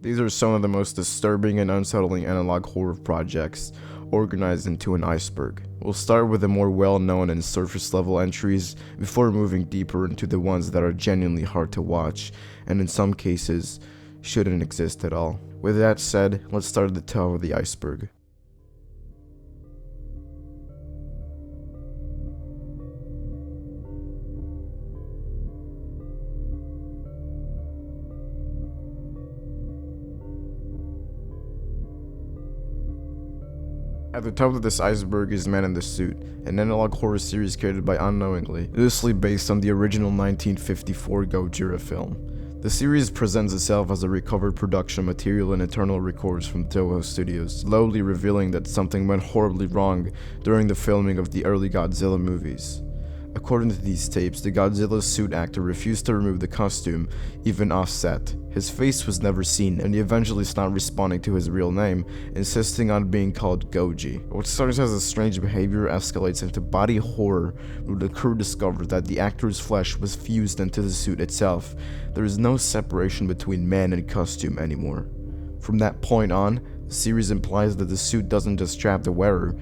These are some of the most disturbing and unsettling analog horror projects organized into an iceberg. We'll start with the more well-known and surface-level entries before moving deeper into the ones that are genuinely hard to watch, and in some cases, shouldn't exist at all. With that said, let's start at the top of the iceberg. At the top of this iceberg is Man in the Suit, an analog horror series created by Unknowingly, loosely based on the original 1954 Gojira film. The series presents itself as a recovered production material in internal records from Toho Studios, slowly revealing that something went horribly wrong during the filming of the early Godzilla movies. According to these tapes, the Godzilla suit actor refused to remove the costume, even off-set. His face was never seen, and he eventually stopped responding to his real name, insisting on being called Goji. What starts as a strange behavior escalates into body horror when the crew discovers that the actor's flesh was fused into the suit itself. There is no separation between man and costume anymore. From that point on, the series implies that the suit doesn't just trap the wearer,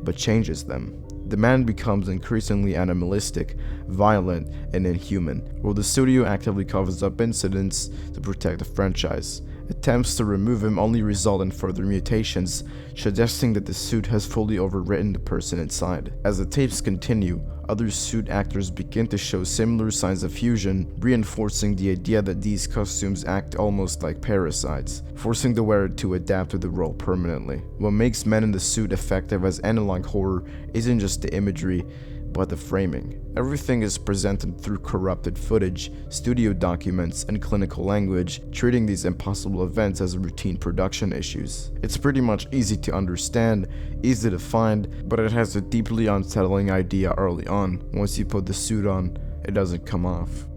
but changes them. The man becomes increasingly animalistic, violent, and inhuman, while the studio actively covers up incidents to protect the franchise. Attempts to remove him only result in further mutations, suggesting that the suit has fully overwritten the person inside. As the tapes continue, other suit actors begin to show similar signs of fusion, reinforcing the idea that these costumes act almost like parasites, forcing the wearer to adapt to the role permanently. What makes Men in the Suit effective as analog horror isn't just the imagery, but the framing. Everything is presented through corrupted footage, studio documents, and clinical language, treating these impossible events as routine production issues. It's pretty much easy to understand, easy to find, but it has a deeply unsettling idea early on. Once you put the suit on, it doesn't come off.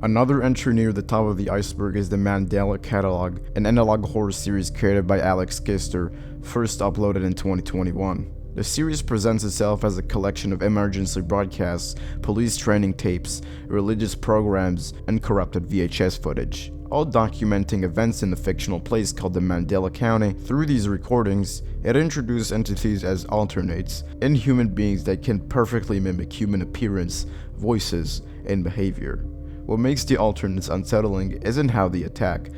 Another entry near the top of the iceberg is the Mandela Catalog, an analog horror series created by Alex Kister, first uploaded in 2021. The series presents itself as a collection of emergency broadcasts, police training tapes, religious programs, and corrupted VHS footage, all documenting events in a fictional place called the Mandela County. Through these recordings, it introduces entities as alternates, inhuman beings that can perfectly mimic human appearance, voices, and behavior. What makes the alternates unsettling isn't how they attack,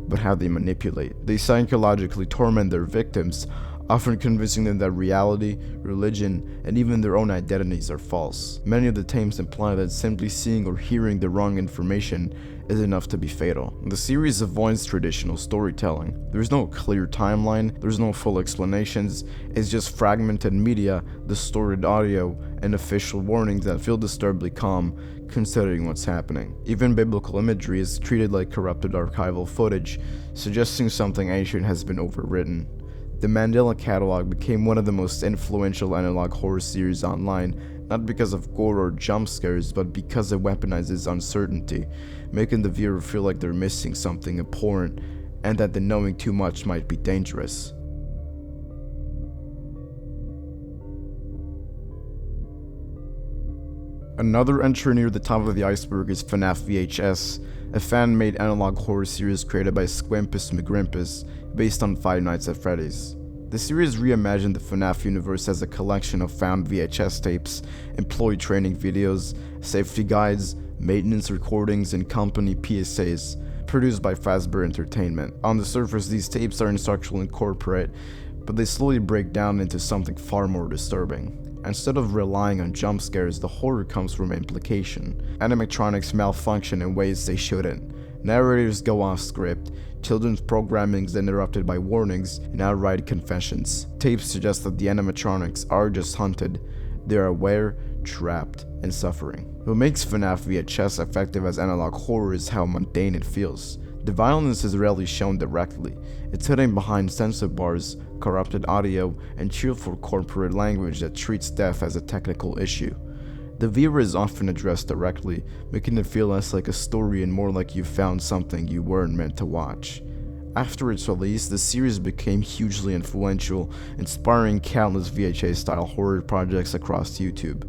but how they manipulate. They psychologically torment their victims, often convincing them that reality, religion, and even their own identities are false. Many of the tapes imply that simply seeing or hearing the wrong information is enough to be fatal. The series avoids traditional storytelling. There's no clear timeline, there's no full explanations, it's just fragmented media, distorted audio, and official warnings that feel disturbingly calm considering what's happening. Even biblical imagery is treated like corrupted archival footage, suggesting something ancient has been overwritten. The Mandela Catalog became one of the most influential analog horror series online, not because of gore or jump scares, but because it weaponizes uncertainty, making the viewer feel like they're missing something important and that the knowing too much might be dangerous. Another entry near the top of the iceberg is FNAF VHS, a fan-made analog horror series created by Squimpus McGrimpus, based on Five Nights at Freddy's. The series reimagined the FNAF universe as a collection of found VHS tapes, employee training videos, safety guides, maintenance recordings, and company PSAs, produced by Fazbear Entertainment. On the surface, these tapes are instructional and corporate, but they slowly break down into something far more disturbing. Instead of relying on jump scares, the horror comes from implication. Animatronics malfunction in ways they shouldn't. Narrators go off script. Children's programming is interrupted by warnings and outright confessions. Tapes suggest that the animatronics are just hunted. They are aware, trapped, and suffering. What makes FNAF VHS effective as analog horror is how mundane it feels. The violence is rarely shown directly. It's hidden behind censor bars, corrupted audio, and cheerful corporate language that treats death as a technical issue. The viewer is often addressed directly, making it feel less like a story and more like you found something you weren't meant to watch. After its release, the series became hugely influential, inspiring countless VHS-style horror projects across YouTube.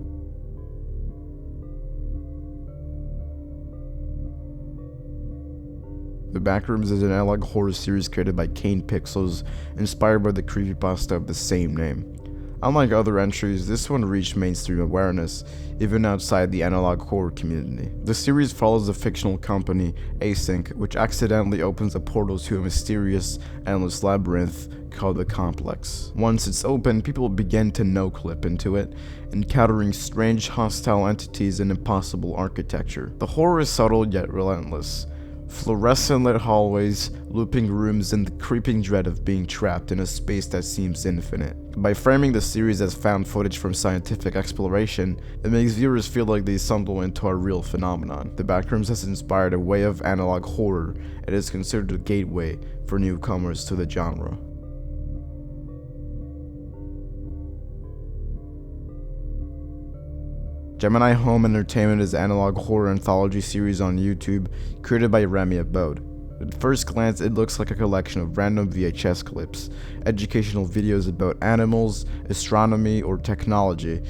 The Backrooms is an analog horror series created by Kane Pixels, inspired by the creepypasta of the same name. Unlike other entries, this one reached mainstream awareness, even outside the analog horror community. The series follows the fictional company, Async, which accidentally opens a portal to a mysterious, endless labyrinth called the Complex. Once it's open, people begin to no-clip into it, encountering strange, hostile entities and impossible architecture. The horror is subtle yet relentless. Fluorescent lit hallways, looping rooms, and the creeping dread of being trapped in a space that seems infinite. By framing the series as found footage from scientific exploration, it makes viewers feel like they stumble into a real phenomenon. The Backrooms has inspired a way of analog horror. It is considered a gateway for newcomers to the genre. Gemini Home Entertainment is an analog horror anthology series on YouTube created by Remy Abode. At first glance, it looks like a collection of random VHS clips, educational videos about animals, astronomy, or technology,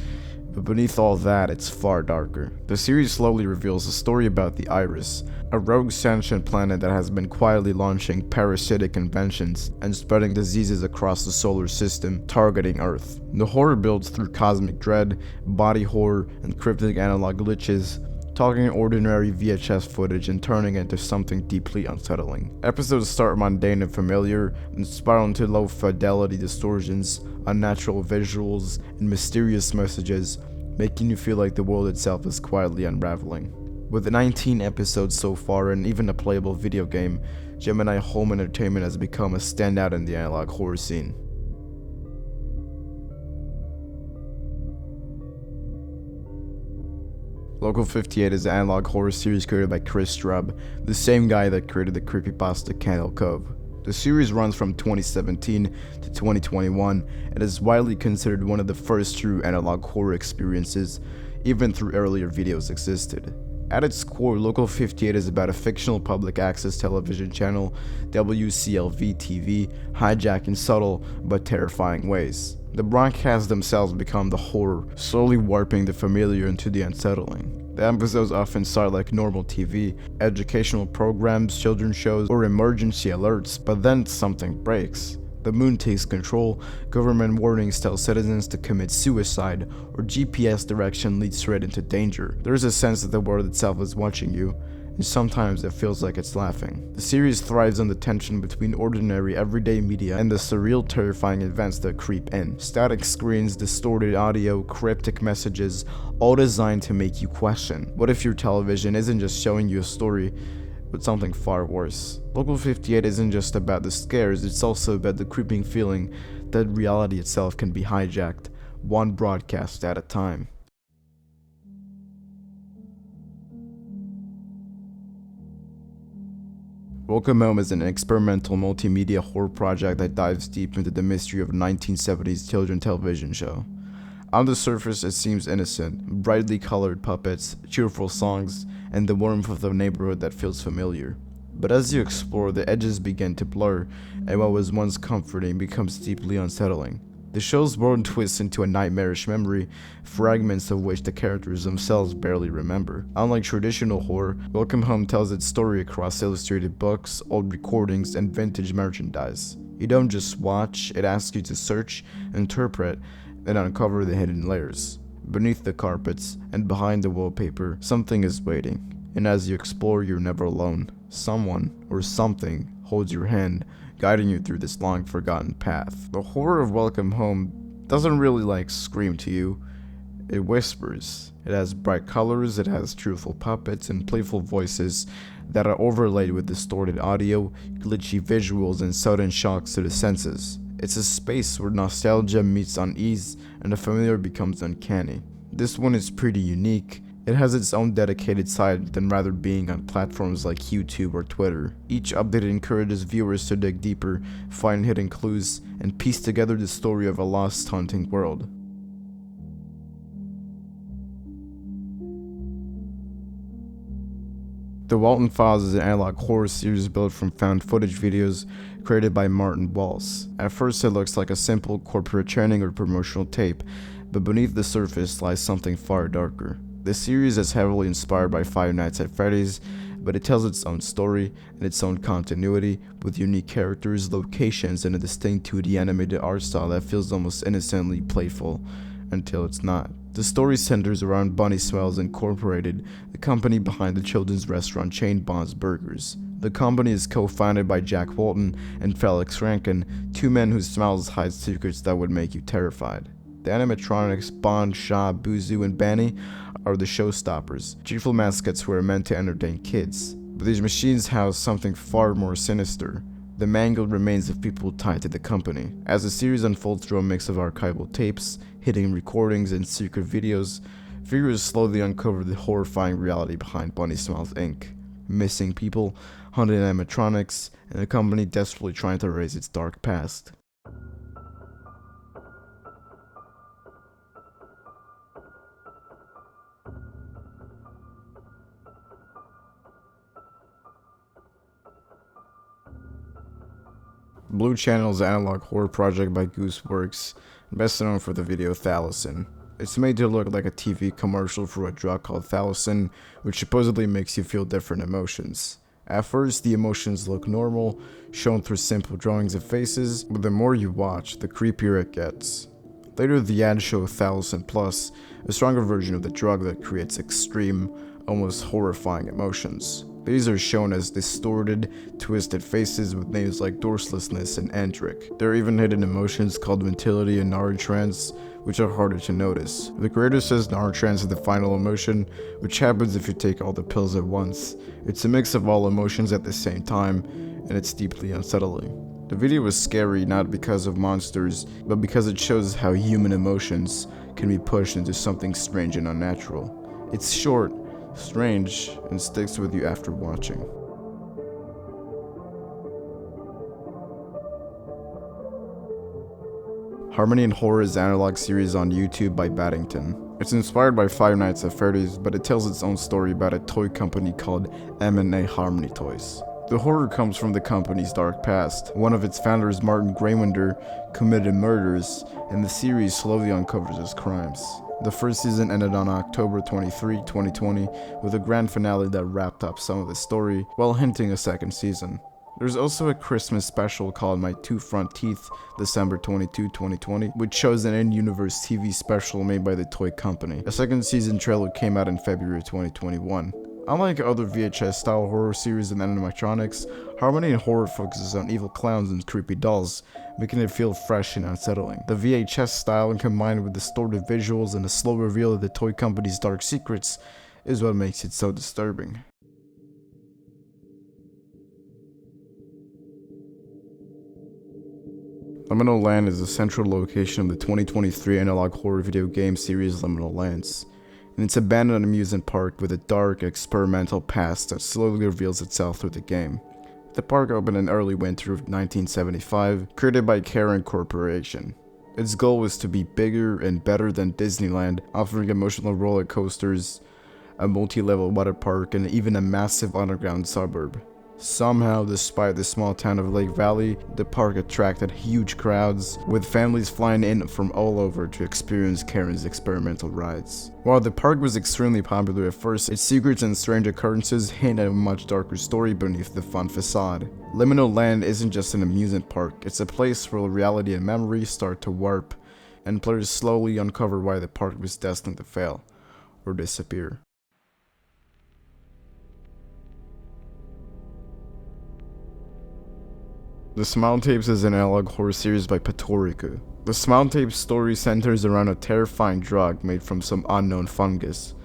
but beneath all that, it's far darker. The series slowly reveals a story about the Iris, a rogue sentient planet that has been quietly launching parasitic inventions and spreading diseases across the solar system, targeting Earth. The horror builds through cosmic dread, body horror, and cryptic analog glitches, taking ordinary VHS footage and turning it into something deeply unsettling. Episodes start mundane and familiar, and spiral into low-fidelity distortions, unnatural visuals, and mysterious messages, making you feel like the world itself is quietly unraveling. With 19 episodes so far and even a playable video game, Gemini Home Entertainment has become a standout in the analog horror scene. Local 58 is an analog horror series created by Chris Strub, the same guy that created the creepypasta Candle Cove. The series runs from 2017 to 2021 and is widely considered one of the first true analog horror experiences, even though earlier videos existed. At its core, Local 58 is about a fictional public access television channel, WCLV-TV, hijacked in subtle but terrifying ways. The broadcasts themselves become the horror, slowly warping the familiar into the unsettling. The episodes often start like normal TV, educational programs, children's shows, or emergency alerts, but then something breaks. The moon takes control, government warnings tell citizens to commit suicide, or GPS direction leads straight into danger. There's a sense that the world itself is watching you, and sometimes it feels like it's laughing. The series thrives on the tension between ordinary, everyday media and the surreal, terrifying events that creep in. Static screens, distorted audio, cryptic messages, all designed to make you question. What if your television isn't just showing you a story, but something far worse? Local 58 isn't just about the scares, it's also about the creeping feeling that reality itself can be hijacked, one broadcast at a time. Welcome Home is an experimental multimedia horror project that dives deep into the mystery of a 1970s children's television show. On the surface, it seems innocent, brightly colored puppets, cheerful songs, and the warmth of the neighborhood that feels familiar. But as you explore, the edges begin to blur, and what was once comforting becomes deeply unsettling. The show's world twists into a nightmarish memory, fragments of which the characters themselves barely remember. Unlike traditional horror, Welcome Home tells its story across illustrated books, old recordings, and vintage merchandise. You don't just watch, it asks you to search, interpret, and uncover the hidden layers. Beneath the carpets and behind the wallpaper, something is waiting. And as you explore, you're never alone. Someone or something holds your hand, guiding you through this long-forgotten path. The horror of Welcome Home doesn't really scream to you. It whispers. It has bright colors, it has truthful puppets and playful voices that are overlaid with distorted audio, glitchy visuals, and sudden shocks to the senses. It's a space where nostalgia meets unease and the familiar becomes uncanny. This one is pretty unique. It has its own dedicated site than rather being on platforms like YouTube or Twitter. Each update encourages viewers to dig deeper, find hidden clues, and piece together the story of a lost, haunting world. The Walton Files is an analog horror series built from found footage videos created by Martin Walls. At first it looks like a simple corporate training or promotional tape, but beneath the surface lies something far darker. The series is heavily inspired by Five Nights at Freddy's, but it tells its own story and its own continuity, with unique characters, locations, and a distinct 2D animated art style that feels almost innocently playful, until it's not. The story centers around Bunny Smiles Incorporated, the company behind the children's restaurant chain Bond's Burgers. The company is co-founded by Jack Walton and Felix Rankin, two men whose smiles hide secrets that would make you terrified. The animatronics Bond, Shaw, Buzu, and Banny are the showstoppers, cheerful mascots who are meant to entertain kids. But these machines house something far more sinister: the mangled remains of people tied to the company. As the series unfolds through a mix of archival tapes, hidden recordings, and secret videos, viewers slowly uncover the horrifying reality behind Bunny Smiles Inc. Missing people, haunted animatronics, and a company desperately trying to erase its dark past. Blue Channel's analog horror project by Gooseworks, best known for the video Thalocin. It's made to look like a TV commercial for a drug called Thalocin, which supposedly makes you feel different emotions. At first, the emotions look normal, shown through simple drawings of faces, but the more you watch, the creepier it gets. Later, the ads show Thalocin Plus, a stronger version of the drug that creates extreme, almost horrifying emotions. These are shown as distorted, twisted faces with names like dorselessness and Andric. There are even hidden emotions called mentality and Naratrans, which are harder to notice. The creator says Naratrans is the final emotion, which happens if you take all the pills at once. It's a mix of all emotions at the same time, and it's deeply unsettling. The video was scary not because of monsters, but because it shows how human emotions can be pushed into something strange and unnatural. It's short, strange, and sticks with you after watching. Harmony and Horror is an analog series on YouTube by Baddington. It's inspired by Five Nights at Freddy's, but it tells its own story about a toy company called M&A Harmony Toys. The horror comes from the company's dark past. One of its founders, Martin Graywinder, committed murders, and the series slowly uncovers his crimes. The first season ended on October 23, 2020, with a grand finale that wrapped up some of the story, while hinting a second season. There's also a Christmas special called My Two Front Teeth, December 22, 2020, which shows an in-universe TV special made by the toy company. A second season trailer came out in February 2021. Unlike other VHS-style horror series and animatronics, Harmony and Horror focuses on evil clowns and creepy dolls, making it feel fresh and unsettling. The VHS style, combined with distorted visuals and a slow reveal of the toy company's dark secrets, is what makes it so disturbing. Liminal Land is the central location of the 2023 analog horror video game series Liminal Lands. And it's abandoned amusement park with a dark, experimental past that slowly reveals itself through the game. The park opened in early winter of 1975, created by Karen Corporation. Its goal was to be bigger and better than Disneyland, offering emotional roller coasters, a multi-level water park, and even a massive underground suburb. Somehow, despite the small town of Lake Valley, the park attracted huge crowds, with families flying in from all over to experience Karen's experimental rides. While the park was extremely popular at first, its secrets and strange occurrences hint at a much darker story beneath the fun facade. Liminal Land isn't just an amusement park, it's a place where reality and memory start to warp, and players slowly uncover why the park was destined to fail, or disappear. The Smile Tapes is an analog horror series by Patoriku. The Smile Tapes story centers around a terrifying drug made from some unknown fungus.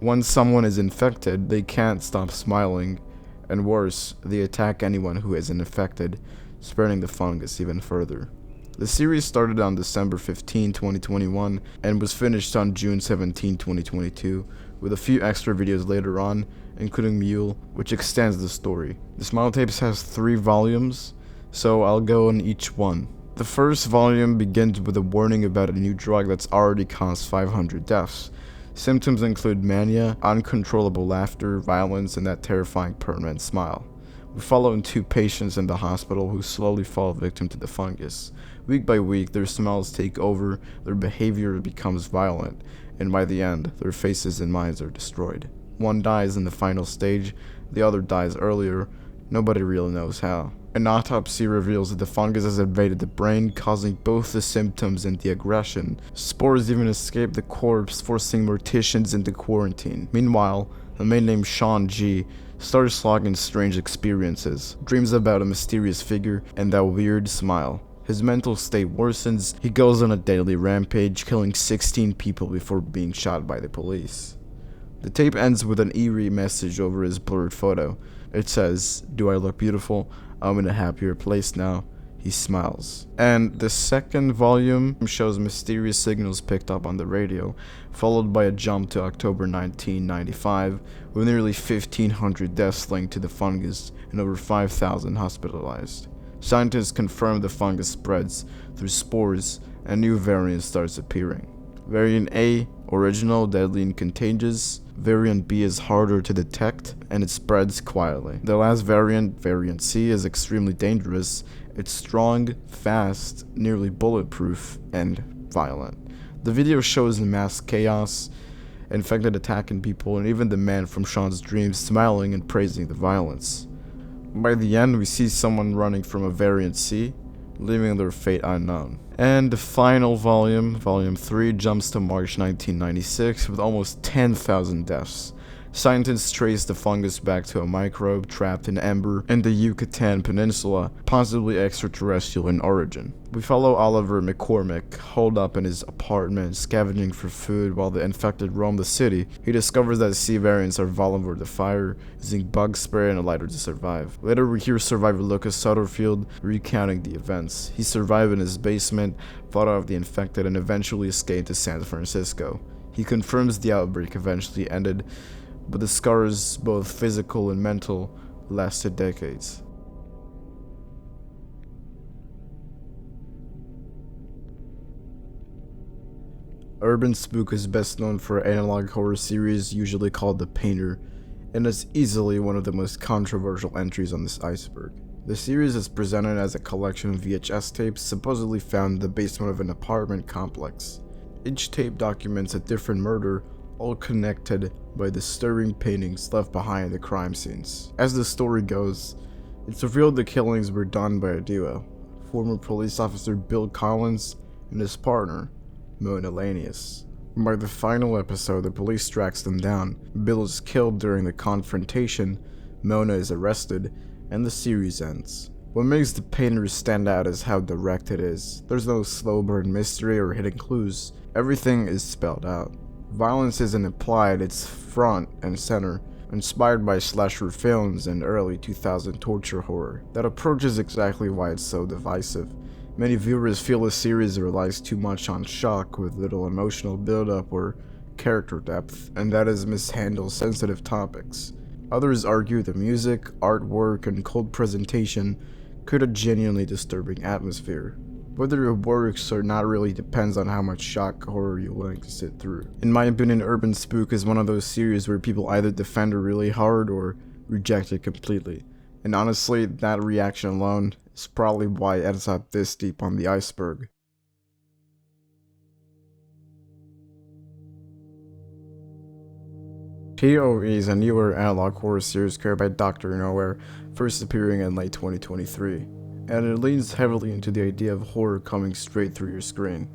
Once someone is infected, they can't stop smiling, and worse, they attack anyone who isn't infected, spreading the fungus even further. The series started on December 15, 2021, and was finished on June 17, 2022, with a few extra videos later on, including Mule, which extends the story. The Smile Tapes has 3 volumes, so I'll go on each one. The first volume begins with a warning about a new drug that's already caused 500 deaths. Symptoms include mania, uncontrollable laughter, violence, and that terrifying permanent smile. We follow 2 patients in the hospital who slowly fall victim to the fungus. Week by week, their smiles take over, their behavior becomes violent, and by the end, their faces and minds are destroyed. One dies in the final stage, The other dies earlier. Nobody really knows how. An autopsy reveals that the fungus has invaded the brain, causing both the symptoms and the aggression. Spores even escape the corpse, forcing morticians into quarantine. Meanwhile, a man named Sean G starts logging strange experiences, dreams about a mysterious figure, and that weird smile. His mental state worsens. He goes on a deadly rampage, killing 16 people before being shot by the police. The tape ends with an eerie message over his blurred photo. It says, "Do I look beautiful? I'm in a happier place now." He smiles. And the second volume shows mysterious signals picked up on the radio, followed by a jump to October 1995, with nearly 1,500 deaths linked to the fungus and over 5,000 hospitalized. Scientists confirm the fungus spreads through spores, and new variant starts appearing. Variant A, original, deadly, and contagious. Variant B is harder to detect, and it spreads quietly. The last variant, Variant C, is extremely dangerous. It's strong, fast, nearly bulletproof, and violent. The video shows mass chaos, infected attacking people, and even the man from Sean's dreams smiling and praising the violence. By the end, we see someone running from a Variant C, leaving their fate unknown. And the final volume, Volume 3, jumps to March 1996 with almost 10,000 deaths. Scientists trace the fungus back to a microbe trapped in amber in the Yucatan Peninsula, possibly extraterrestrial in origin. We follow Oliver McCormick, holed up in his apartment, scavenging for food while the infected roam the city. He discovers that C variants are vulnerable to fire, using bug spray and a lighter to survive. Later we hear survivor Lucas Sutterfield recounting the events. He survived in his basement, fought off the infected, and eventually escaped to San Francisco. He confirms the outbreak eventually ended, but the scars, both physical and mental, lasted decades. Urban Spook is best known for an analog horror series usually called The Painter, and is easily one of the most controversial entries on this iceberg. The series is presented as a collection of VHS tapes supposedly found in the basement of an apartment complex. Each tape documents a different murder, all connected by disturbing paintings left behind in the crime scenes. As the story goes, it's revealed the killings were done by a duo, former police officer Bill Collins and his partner, Mona Lanius. By the final episode, the police tracks them down. Bill is killed during the confrontation, Mona is arrested, and the series ends. What makes The Painter stand out is how direct it is. There's no slow burn mystery or hidden clues. Everything is spelled out. Violence isn't implied, it's front and center, inspired by slasher films and early 2000 torture horror. That approach is exactly why it's so divisive. Many viewers feel the series relies too much on shock with little emotional build-up or character depth, and that is mishandles sensitive topics. Others argue the music, artwork, and cold presentation create a genuinely disturbing atmosphere. Whether it works or not really depends on how much shock horror you're willing to sit through. In my opinion, Urban Spook is one of those series where people either defend it really hard or reject it completely. And honestly, that reaction alone is probably why it ends up this deep on the iceberg. TOE is a newer analog horror series created by Dr. Nowhere, first appearing in late 2023. And it leans heavily into the idea of horror coming straight through your screen.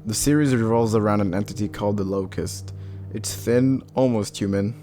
The series revolves around an entity called the Locust. It's thin, almost human,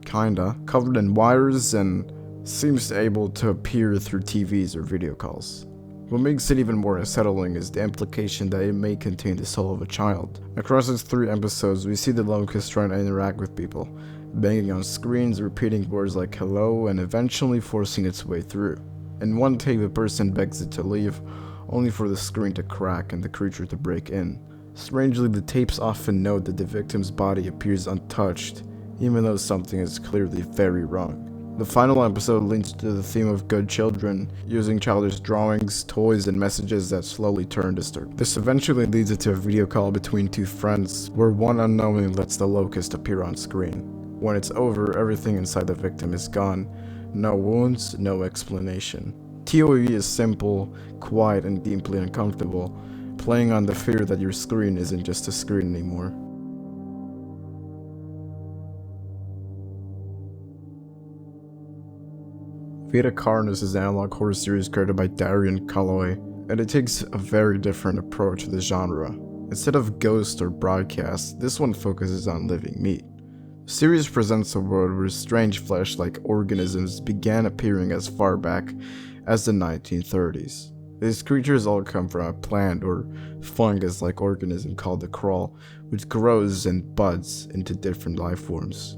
kinda, covered in wires, and seems able to appear through TVs or video calls. What makes it even more unsettling is the implication that it may contain the soul of a child. Across its 3 episodes, we see the Locust trying to interact with people, banging on screens, repeating words like hello, and eventually forcing its way through. In one tape, a person begs it to leave, only for the screen to crack and the creature to break in. Strangely, the tapes often note that the victim's body appears untouched, even though something is clearly very wrong. The final episode leans to the theme of good children, using childish drawings, toys, and messages that slowly turn disturbed. This eventually leads it to a video call between 2 friends, where one unknowingly lets the Locust appear on screen. When it's over, everything inside the victim is gone. No wounds, no explanation. TOE is simple, quiet, and deeply uncomfortable, playing on the fear that your screen isn't just a screen anymore. Vita Carnus is an analog horror series created by Darian Calloway, and it takes a very different approach to the genre. Instead of ghost or broadcast, this one focuses on living meat. The series presents a world where strange flesh-like organisms began appearing as far back as the 1930s. These creatures all come from a plant or fungus-like organism called the crawl, which grows and buds into different life forms.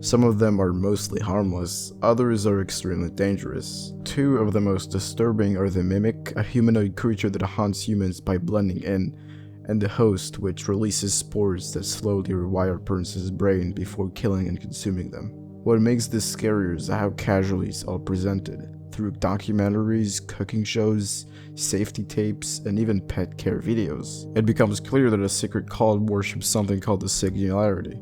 Some of them are mostly harmless, others are extremely dangerous. Two of the most disturbing are the mimic, a humanoid creature that hunts humans by blending in, and the host, which releases spores that slowly rewire a person's brain before killing and consuming them. What makes this scarier is how casually it's all presented. Through documentaries, cooking shows, safety tapes, and even pet care videos, it becomes clear that a secret cult worships something called the Singularity,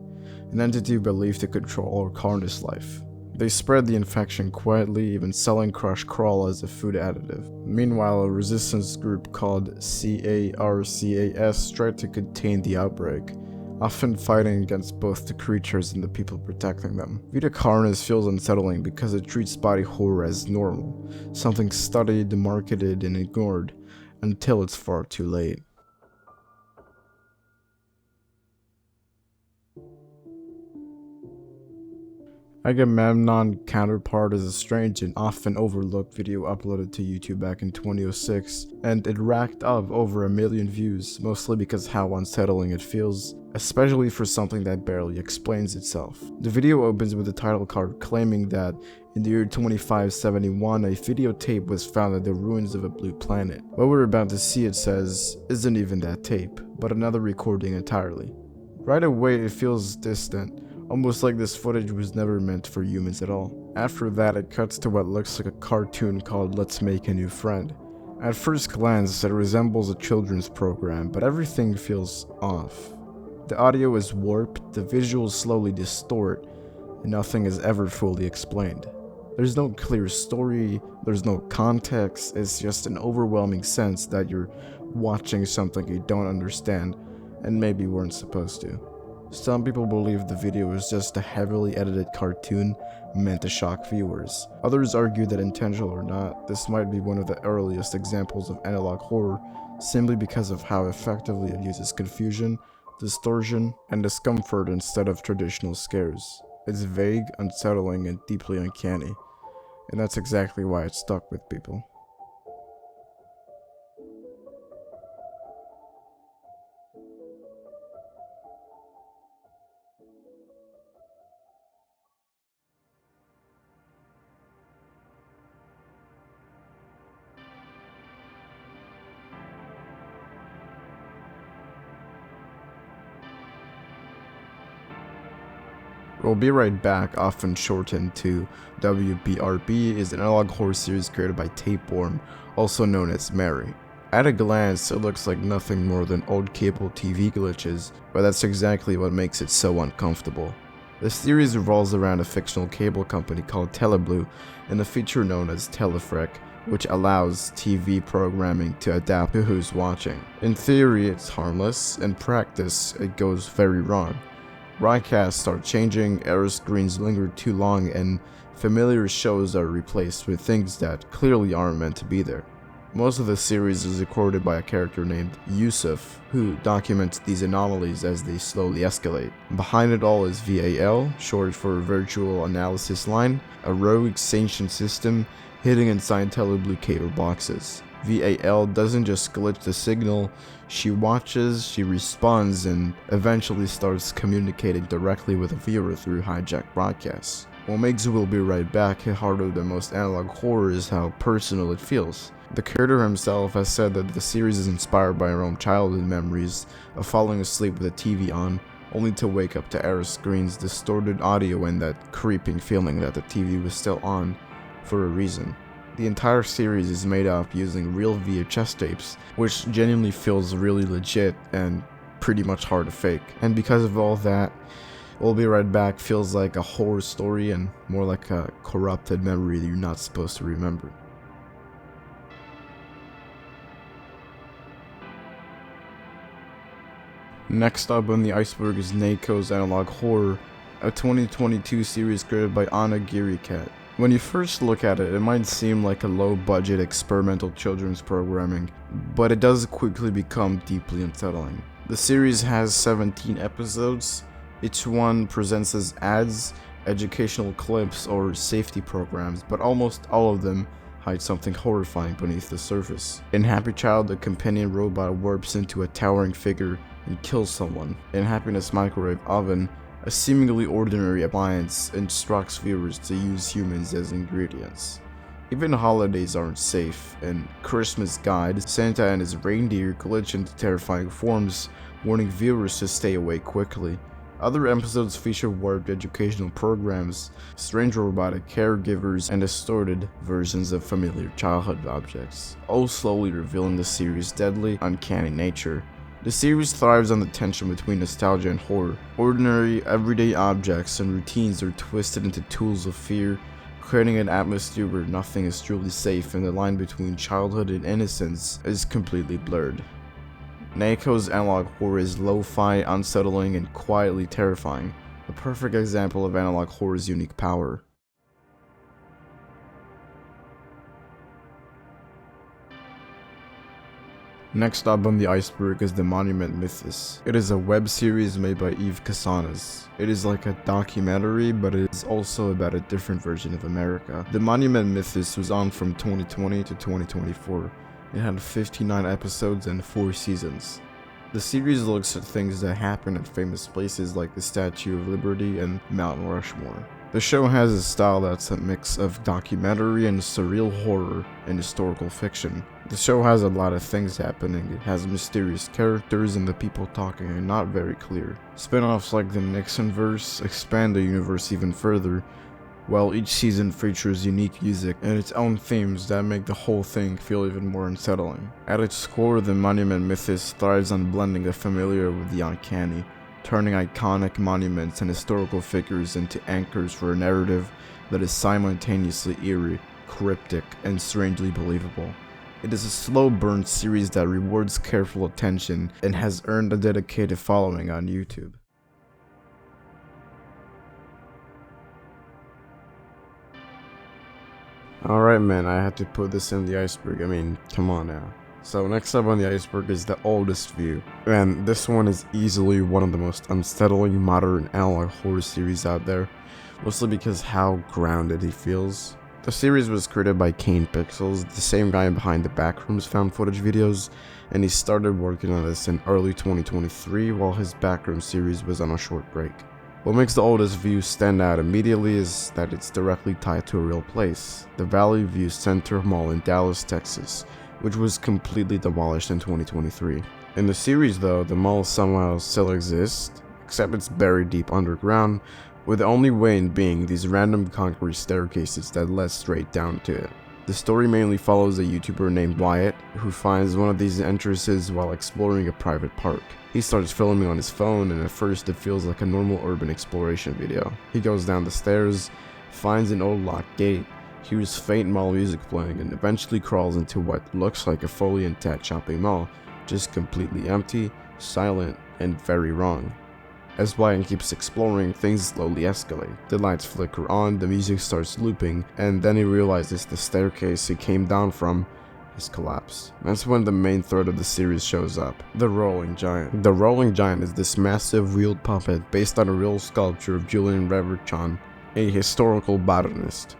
an entity believed to control all Carnus life. They spread the infection quietly, even selling crushed crawl as a food additive. Meanwhile, a resistance group called CARCAS tried to contain the outbreak, often fighting against both the creatures and the people protecting them. Vita Carnus feels unsettling because it treats body horror as normal, something studied, marketed, and ignored, until it's far too late. Agamemnon Counterpart is a strange and often overlooked video uploaded to YouTube back in 2006, and it racked up over 1 million views, mostly because how unsettling it feels, especially for something that barely explains itself. The video opens with a title card claiming that in the year 2571, a videotape was found at the ruins of a blue planet. What we're about to see, it says, isn't even that tape, but another recording entirely. Right away, it feels distant, almost like this footage was never meant for humans at all. After that, it cuts to what looks like a cartoon called Let's Make a New Friend. At first glance, it resembles a children's program, but everything feels off. The audio is warped, the visuals slowly distort, and nothing is ever fully explained. There's no clear story, there's no context, it's just an overwhelming sense that you're watching something you don't understand and maybe weren't supposed to. Some people believe the video is just a heavily edited cartoon meant to shock viewers. Others argue that intentional or not, this might be one of the earliest examples of analog horror simply because of how effectively it uses confusion, distortion, and discomfort instead of traditional scares. It's vague, unsettling, and deeply uncanny, and that's exactly why it stuck with people. We'll Be Right Back, often shortened to WBRB, is an analog horror series created by Tapeworm, also known as Mary. At a glance, it looks like nothing more than old cable TV glitches, but that's exactly what makes it so uncomfortable. The series revolves around a fictional cable company called Teleblue and a feature known as Telefrec, which allows TV programming to adapt to who's watching. In theory, it's harmless. In practice, it goes very wrong. Broadcasts start changing, error screens linger too long, and familiar shows are replaced with things that clearly aren't meant to be there. Most of the series is recorded by a character named Yusuf, who documents these anomalies as they slowly escalate. Behind it all is VAL, short for Virtual Analysis Line, a rogue sentient system hidden inside Teleblue cable boxes. VAL doesn't just glitch the signal, she watches, she responds, and eventually starts communicating directly with the viewer through hijacked broadcasts. What makes We'll Be Right Back hit harder than most analog horror is how personal it feels. The creator himself has said that the series is inspired by her own childhood memories of falling asleep with the TV on, only to wake up to error screens, distorted audio, and that creeping feeling that the TV was still on for a reason. The entire series is made up using real VHS tapes, which genuinely feels really legit and pretty much hard to fake. And because of all that, We'll Be Right Back feels like a horror story and more like a corrupted memory that you're not supposed to remember. Next up on the Iceberg is Nako's Analog Horror, a 2022 series created by Anna Giricat. When you first look at it, it might seem like a low-budget experimental children's programming, but it does quickly become deeply unsettling. The series has 17 episodes. Each one presents as ads, educational clips, or safety programs, but almost all of them hide something horrifying beneath the surface. In Happy Child, the companion robot warps into a towering figure and kills someone. In Happiness Microwave Oven, a seemingly ordinary appliance instructs viewers to use humans as ingredients. Even holidays aren't safe. In Christmas Guide, Santa and his reindeer glitch into terrifying forms, warning viewers to stay away quickly. Other episodes feature warped educational programs, strange robotic caregivers, and distorted versions of familiar childhood objects, all slowly revealing the series' deadly, uncanny nature. The series thrives on the tension between nostalgia and horror. Ordinary, everyday objects and routines are twisted into tools of fear, creating an atmosphere where nothing is truly safe and the line between childhood and innocence is completely blurred. Naoko's analog horror is lo-fi, unsettling, and quietly terrifying, a perfect example of analog horror's unique power. Next up on the iceberg is The Monument Mythos. It is a web series made by Eve Casanas. It is like a documentary, but it is also about a different version of America. The Monument Mythos was on from 2020 to 2024. It had 59 episodes and 4 seasons. The series looks at things that happen at famous places like the Statue of Liberty and Mount Rushmore. The show has a style that's a mix of documentary and surreal horror and historical fiction. The show has a lot of things happening. It has mysterious characters and the people talking are not very clear. Spin-offs like the Nixonverse expand the universe even further, while each season features unique music and its own themes that make the whole thing feel even more unsettling. At its core, the Monument Mythos thrives on blending the familiar with the uncanny, turning iconic monuments and historical figures into anchors for a narrative that is simultaneously eerie, cryptic, and strangely believable. It is a slow burn series that rewards careful attention and has earned a dedicated following on YouTube. Alright man, I had to put this in the iceberg, I mean, come on now. So next up on the iceberg is The Oldest View, and this one is easily one of the most unsettling modern analog horror series out there, mostly because how grounded it feels. The series was created by Kane Pixels, the same guy behind the Backrooms found footage videos, and he started working on this in early 2023 while his Backroom series was on a short break. What makes The Oldest View stand out immediately is that it's directly tied to a real place, the Valley View Center Mall in Dallas, Texas, which was completely demolished in 2023. In the series though, the mall somehow still exists, except it's buried deep underground, with the only way in being these random concrete staircases that lead straight down to it. The story mainly follows a YouTuber named Wyatt, who finds one of these entrances while exploring a private park. He starts filming on his phone, and at first it feels like a normal urban exploration video. He goes down the stairs, finds an old locked gate, hears faint mall music playing, and eventually crawls into what looks like a fully intact shopping mall, just completely empty, silent, and very wrong. As Wyatt keeps exploring, things slowly escalate. The lights flicker on, the music starts looping, and then he realizes the staircase he came down from has collapsed. That's when the main thread of the series shows up, the Rolling Giant. The Rolling Giant is this massive wheeled puppet based on a real sculpture of Julian Reverchon, a historical botanist.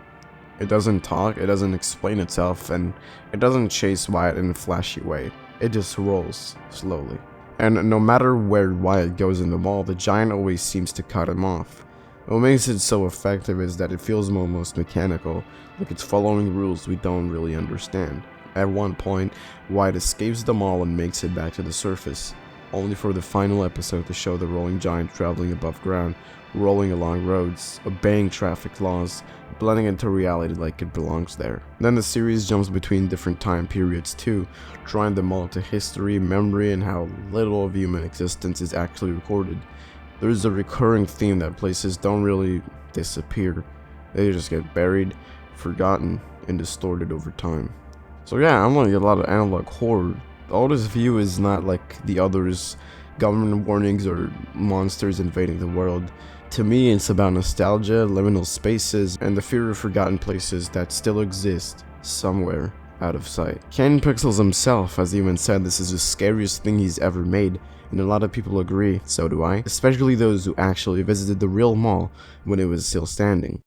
It doesn't talk, it doesn't explain itself, and it doesn't chase Wyatt in a flashy way. It just rolls slowly. And no matter where Wyatt goes in the mall, the giant always seems to cut him off. What makes it so effective is that it feels almost mechanical, like it's following rules we don't really understand. At one point, Wyatt escapes the mall and makes it back to the surface, only for the final episode to show the rolling giant traveling above ground, rolling along roads, obeying traffic laws, blending into reality like it belongs there. Then the series jumps between different time periods too, drawing them all to history, memory, and how little of human existence is actually recorded. There is a recurring theme that places don't really disappear, they just get buried, forgotten, and distorted over time. So yeah, I'm like a lot of analog horror. The Oldest View is not like the others government warnings, or monsters invading the world. To me, it's about nostalgia, liminal spaces, and the fear of forgotten places that still exist somewhere out of sight. Ken Pixels himself has even said this is the scariest thing he's ever made, and a lot of people agree, so do I, especially those who actually visited the real mall when it was still standing.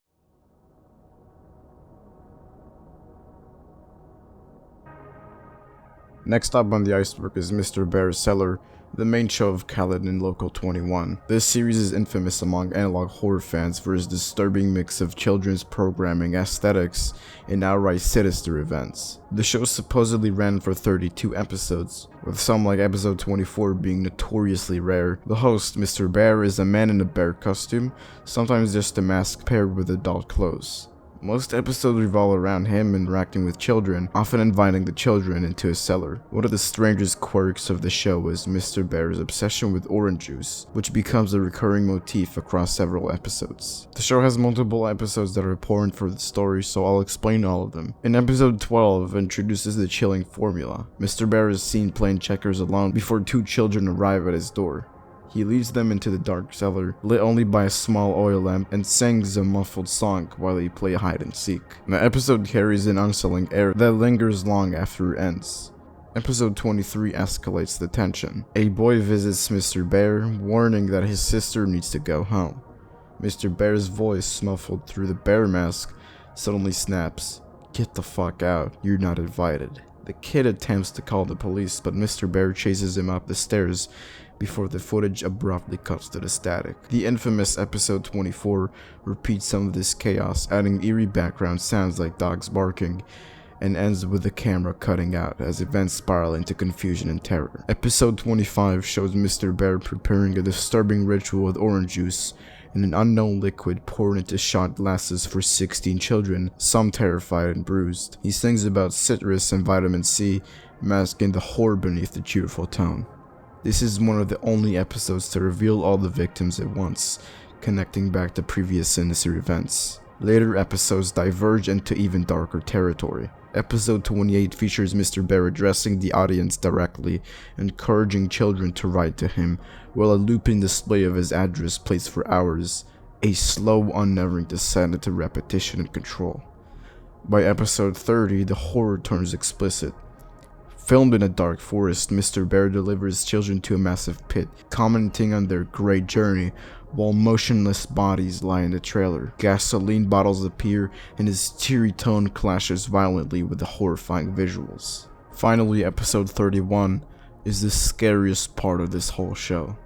Next up on the iceberg is Mr. Bear's Cellar, the main show of Khaled in Local 21. This series is infamous among analog horror fans for its disturbing mix of children's programming, aesthetics, and outright sinister events. The show supposedly ran for 32 episodes, with some like episode 24 being notoriously rare. The host, Mr. Bear, is a man in a bear costume, sometimes just a mask paired with adult clothes. Most episodes revolve around him interacting with children, often inviting the children into his cellar. One of the strangest quirks of the show is Mr. Bear's obsession with orange juice, which becomes a recurring motif across several episodes. The show has multiple episodes that are important for the story, so I'll explain all of them. In episode 12, introduces the chilling formula. Mr. Bear is seen playing checkers alone before two children arrive at his door. He leads them into the dark cellar, lit only by a small oil lamp, and sings a muffled song while they play hide and seek. The episode carries an unsettling air that lingers long after it ends. Episode 23 escalates the tension. A boy visits Mr. Bear, warning that his sister needs to go home. Mr. Bear's voice, muffled through the bear mask, suddenly snaps, "Get the fuck out, you're not invited." The kid attempts to call the police, but Mr. Bear chases him up the stairs before the footage abruptly cuts to the static. The infamous episode 24 repeats some of this chaos, adding eerie background sounds like dogs barking, and ends with the camera cutting out as events spiral into confusion and terror. Episode 25 shows Mr. Bear preparing a disturbing ritual with orange juice and an unknown liquid poured into shot glasses for 16 children, some terrified and bruised. He sings about citrus and vitamin C, masking the horror beneath the cheerful tone. This is one of the only episodes to reveal all the victims at once, connecting back to previous sinister events. Later episodes diverge into even darker territory. Episode 28 features Mr. Bear addressing the audience directly, encouraging children to write to him, while a looping display of his address plays for hours, a slow, unnerving descent into repetition and control. By episode 30, the horror turns explicit. Filmed in a dark forest, Mr. Bear delivers children to a massive pit, commenting on their great journey, while motionless bodies lie in the trailer. Gasoline bottles appear, and his teary tone clashes violently with the horrifying visuals. Finally, episode 31 is the scariest part of this whole show.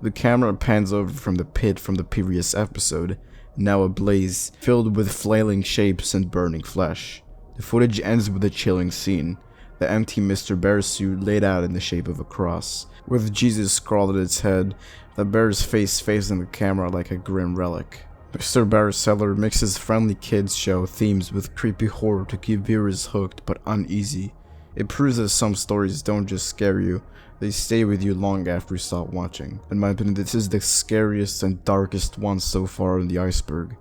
The camera pans over from the pit from the previous episode, now ablaze, filled with flailing shapes and burning flesh. The footage ends with a chilling scene. The empty Mr. Bear suit laid out in the shape of a cross, with Jesus scrawled at its head, the bear's face facing the camera like a grim relic. Mr. Bear's Cellar mixes friendly kids show themes with creepy horror to keep viewers hooked but uneasy. It proves that some stories don't just scare you, they stay with you long after you stop watching. In my opinion, this is the scariest and darkest one so far in the iceberg.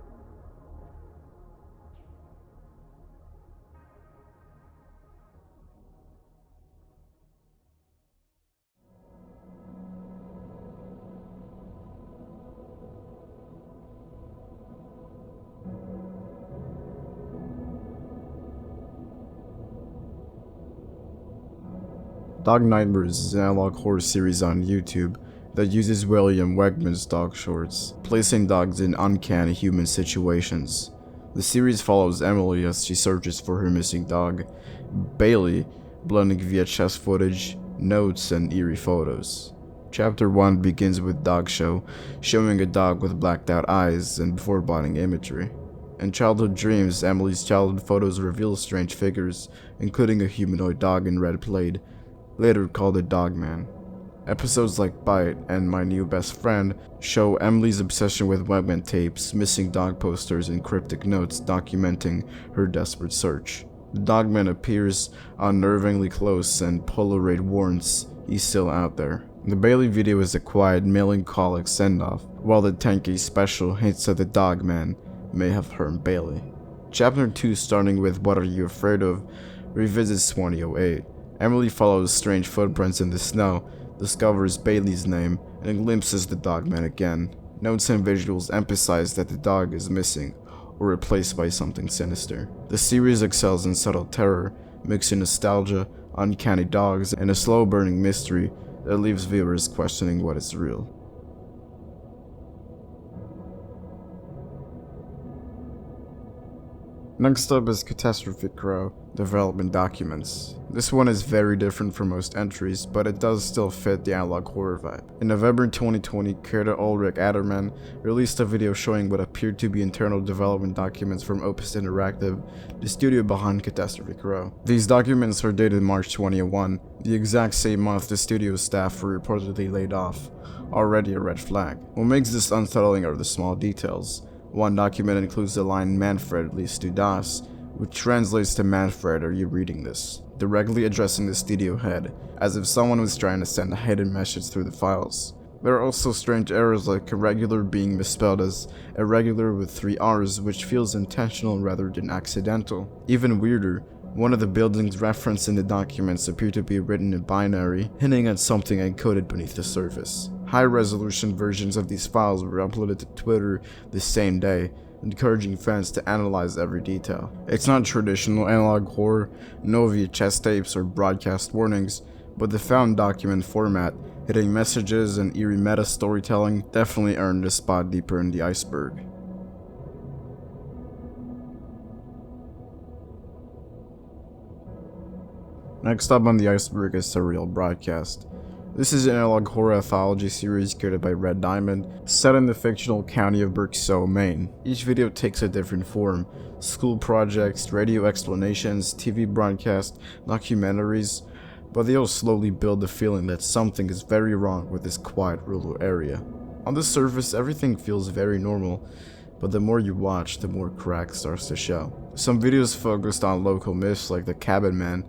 Dog Nightmares is an analog horror series on YouTube that uses William Wegman's dog shorts, placing dogs in uncanny human situations. The series follows Emily as she searches for her missing dog, Bailey, blending VHS footage, notes, and eerie photos. Chapter 1 begins with Dog Show, showing a dog with blacked out eyes and foreboding imagery. In Childhood Dreams, Emily's childhood photos reveal strange figures, including a humanoid dog in red plaid, later called a dog man. Episodes like Bite and My New Best Friend show Emily's obsession with Wegman tapes, missing dog posters, and cryptic notes documenting her desperate search. The dogman appears unnervingly close, and Polaroid warns he's still out there. The Bailey video is a quiet, melancholic send-off, while the 10K special hints that the dogman may have harmed Bailey. Chapter 2, starting with What Are You Afraid Of, revisits 2008. Emily follows strange footprints in the snow, discovers Bailey's name, and glimpses the dogman again. Notes and visuals emphasize that the dog is missing, or replaced by something sinister. The series excels in subtle terror, mixing nostalgia, uncanny dogs, and a slow-burning mystery that leaves viewers questioning what is real. Next up is Catastrophic Row, Development Documents. This one is very different from most entries, but it does still fit the analog horror vibe. In November 2020, creator Ulrich Adderman released a video showing what appeared to be internal development documents from Opus Interactive, the studio behind Catastrophic Row. These documents are dated March 2021, the exact same month the studio staff were reportedly laid off, already a red flag. What makes this unsettling are the small details. One document includes the line "Manfred leads to Das," which translates to "Manfred, are you reading this?", directly addressing the studio head, as if someone was trying to send a hidden message through the files. There are also strange errors like irregular being misspelled as irregular with 3 R's, which feels intentional rather than accidental. Even weirder, one of the buildings referenced in the documents appear to be written in binary, hinting at something encoded beneath the surface. High-resolution versions of these files were uploaded to Twitter the same day, encouraging fans to analyze every detail. It's not traditional analog horror, no VHS tapes or broadcast warnings, but the found document format, hidden messages, and eerie meta-storytelling definitely earned a spot deeper in the iceberg. Next up on the iceberg is Surreal Broadcast. This is an analog horror anthology series created by Red Diamond, set in the fictional county of Berkshire, Maine. Each video takes a different form: school projects, radio explanations, TV broadcasts, documentaries, but they all slowly build the feeling that something is very wrong with this quiet rural area. On the surface, everything feels very normal, but the more you watch, the more crack starts to show. Some videos focused on local myths like the Cabin Man,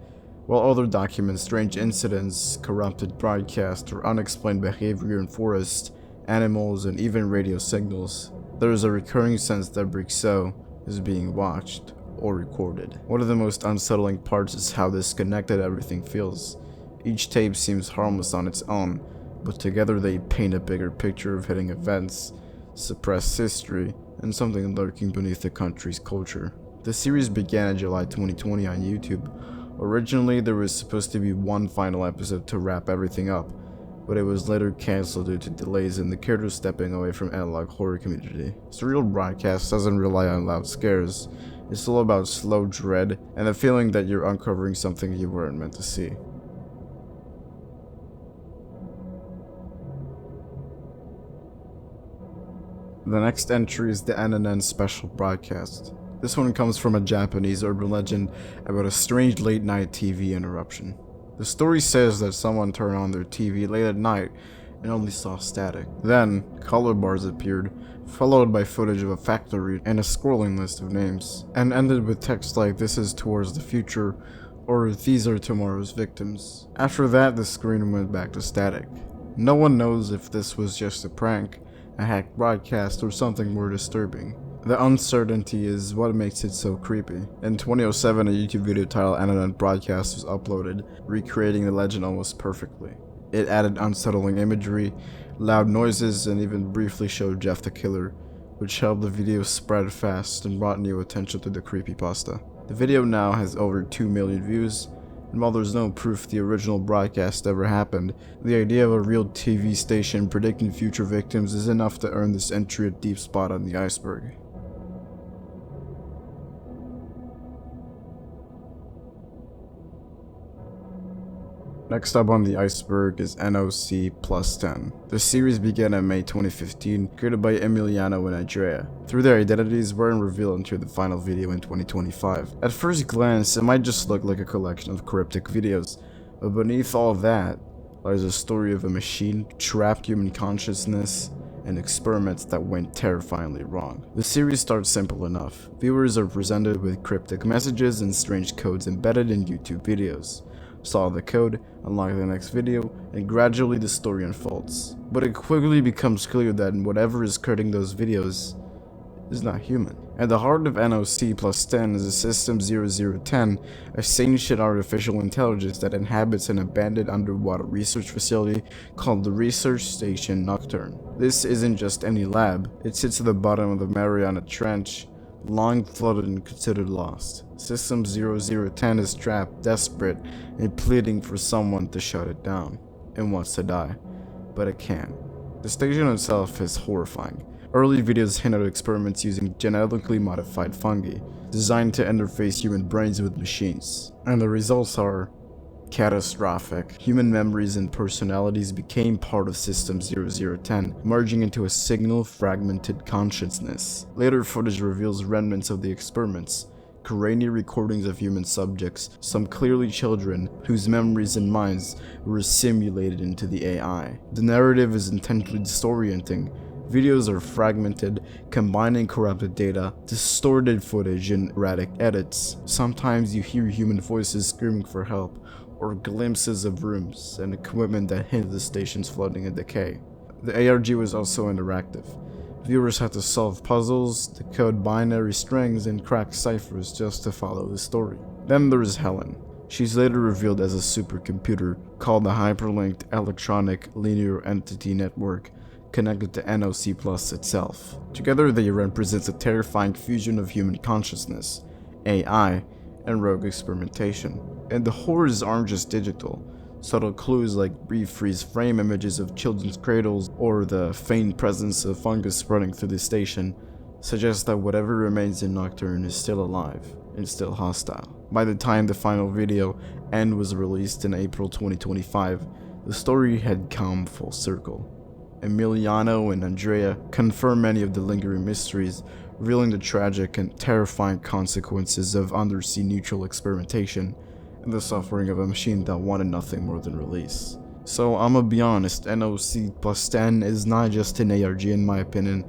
while others document strange incidents, corrupted broadcasts, or unexplained behavior in forests, animals, and even radio signals. There is a recurring sense that Berkshire is being watched or recorded. One of the most unsettling parts is how disconnected everything feels. Each tape seems harmless on its own, but together they paint a bigger picture of hidden events, suppressed history, and something lurking beneath the country's culture. The series began in July 2020 on YouTube. Originally, there was supposed to be one final episode to wrap everything up, but it was later cancelled due to delays in the creators stepping away from analog horror community. Surreal Broadcast doesn't rely on loud scares. It's all about slow dread and the feeling that you're uncovering something you weren't meant to see. The next entry is the NNN Special Broadcast. This one comes from a Japanese urban legend about a strange late-night TV interruption. The story says that someone turned on their TV late at night and only saw static. Then, color bars appeared, followed by footage of a factory and a scrolling list of names, and ended with text like "This is towards the future" or "These are tomorrow's victims." After that, the screen went back to static. No one knows if this was just a prank, a hacked broadcast, or something more disturbing. The uncertainty is what makes it so creepy. In 2007, a YouTube video titled "NNN Broadcast" was uploaded, recreating the legend almost perfectly. It added unsettling imagery, loud noises, and even briefly showed Jeff the Killer, which helped the video spread fast and brought new attention to the creepypasta. The video now has over 2 million views, and while there's no proof the original broadcast ever happened, the idea of a real TV station predicting future victims is enough to earn this entry a deep spot on the iceberg. Next up on the iceberg is NOC Plus 10. The series began in May 2015, created by Emiliano and Andrea. Through their identities weren't revealed until the final video in 2025. At first glance, it might just look like a collection of cryptic videos, but beneath all that lies a story of a machine, trapped human consciousness, and experiments that went terrifyingly wrong. The series starts simple enough. Viewers are presented with cryptic messages and strange codes embedded in YouTube videos. Solve the code, unlock the next video, and gradually the story unfolds. But it quickly becomes clear that whatever is coding those videos is not human. At the heart of NOC plus 10 is a System 0010, a sentient artificial intelligence that inhabits an abandoned underwater research facility called the Research Station Nocturne. This isn't just any lab, it sits at the bottom of the Mariana Trench, long flooded and considered lost. System 0010 is trapped, desperate, and pleading for someone to shut it down. It wants to die, but it can't. The station itself is horrifying. Early videos hint at experiments using genetically modified fungi, designed to interface human brains with machines. And the results are catastrophic. Human memories and personalities became part of System 0010, merging into a single fragmented consciousness. Later footage reveals remnants of the experiments, grainy recordings of human subjects, some clearly children whose memories and minds were simulated into the AI. The narrative is intentionally disorienting. Videos are fragmented, combining corrupted data, distorted footage, and erratic edits. Sometimes you hear human voices screaming for help, or glimpses of rooms and equipment that hint at the station's flooding and decay. The ARG was also interactive. Viewers had to solve puzzles, decode binary strings, and crack ciphers just to follow the story. Then there's Helen. She's later revealed as a supercomputer called the Hyperlinked Electronic Linear Entity Network, connected to NOC Plus itself. Together they represent a terrifying fusion of human consciousness, AI, and rogue experimentation. And the horrors aren't just digital. Subtle clues like brief freeze frame images of children's cradles or the faint presence of fungus spreading through the station suggest that whatever remains in Nocturne is still alive and still hostile. By the time the final video, End, was released in April 2025, the story had come full circle. Emiliano and Andrea confirm many of the lingering mysteries, revealing the tragic and terrifying consequences of undersea neutral experimentation and the suffering of a machine that wanted nothing more than release. So I'ma be honest, NOC plus 10 is not just an ARG in my opinion.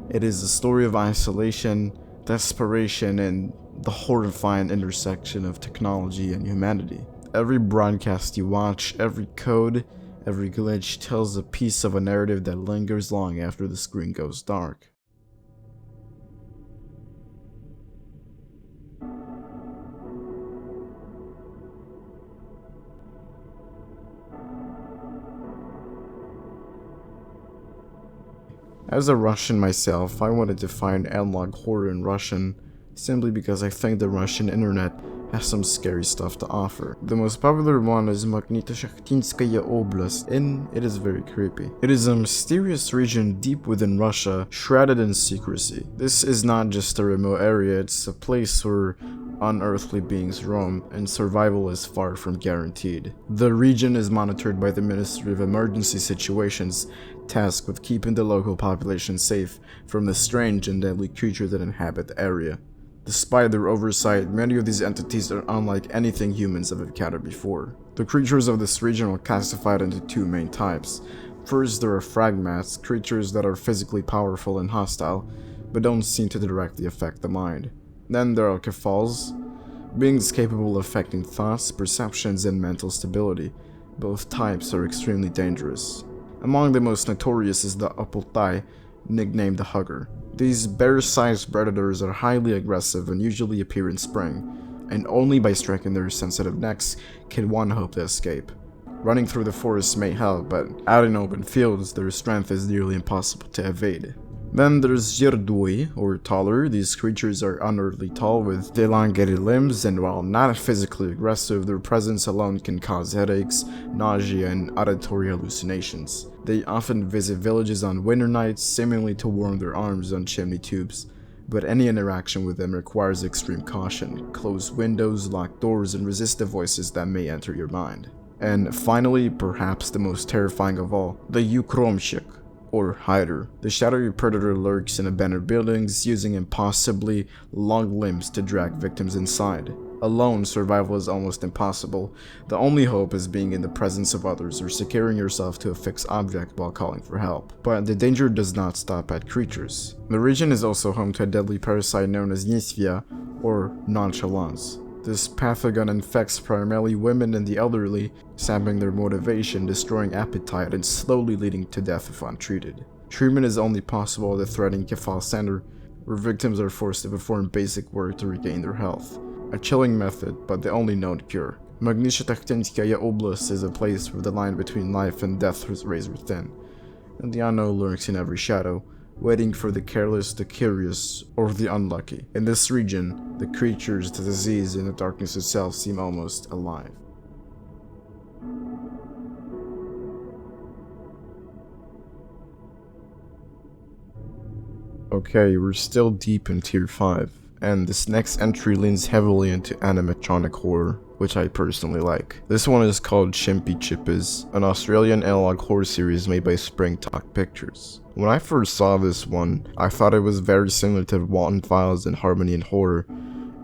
It is a story of isolation, desperation, and the horrifying intersection of technology and humanity. Every broadcast you watch, every code, every glitch tells a piece of a narrative that lingers long after the screen goes dark. As a Russian myself, I wanted to find analog horror in Russian, simply because I think the Russian internet has some scary stuff to offer. The most popular one is Magnitoshkhtinskaya Oblast, and it is very creepy. It is a mysterious region deep within Russia, shrouded in secrecy. This is not just a remote area, it's a place where unearthly beings roam, and survival is far from guaranteed. The region is monitored by the Ministry of Emergency Situations, tasked with keeping the local population safe from the strange and deadly creatures that inhabit the area. Despite their oversight, many of these entities are unlike anything humans have encountered before. The creatures of this region are classified into two main types. First, there are Phragmats, creatures that are physically powerful and hostile, but don't seem to directly affect the mind. Then there are Kephals, beings capable of affecting thoughts, perceptions, and mental stability. Both types are extremely dangerous. Among the most notorious is the Apultai, nicknamed the Hugger. These bear-sized predators are highly aggressive and usually appear in spring, and only by striking their sensitive necks can one hope to escape. Running through the forest may help, but out in open fields, their strength is nearly impossible to evade. Then there's Yerdui, or taller. These creatures are unearthly tall with elongated limbs, and while not physically aggressive, their presence alone can cause headaches, nausea, and auditory hallucinations. They often visit villages on winter nights, seemingly to warm their arms on chimney tubes, but any interaction with them requires extreme caution. Close windows, lock doors, and resist the voices that may enter your mind. And finally, perhaps the most terrifying of all, the Ukromshik, or hider. The shadowy predator lurks in abandoned buildings, using impossibly long limbs to drag victims inside. Alone, survival is almost impossible. The only hope is being in the presence of others or securing yourself to a fixed object while calling for help. But the danger does not stop at creatures. The region is also home to a deadly parasite known as Nisvia, or nonchalance. This pathogen infects primarily women and the elderly, sapping their motivation, destroying appetite, and slowly leading to death if untreated. Treatment is only possible at the threatening Kephal Center, where victims are forced to perform basic work to regain their health. A chilling method, but the only known cure. Magnitsha Oblast is a place where the line between life and death is razor thin, and the unknown lurks in every shadow, waiting for the careless, the curious, or the unlucky. In this region, the creatures, the disease, and the darkness itself seem almost alive. Okay, we're still deep in Tier 5, and this next entry leans heavily into animatronic horror, which I personally like. This one is called Chimpy Chippies, an Australian analog horror series made by Spring Talk Pictures. When I first saw this one, I thought it was very similar to Wanton Files and Harmony in Horror,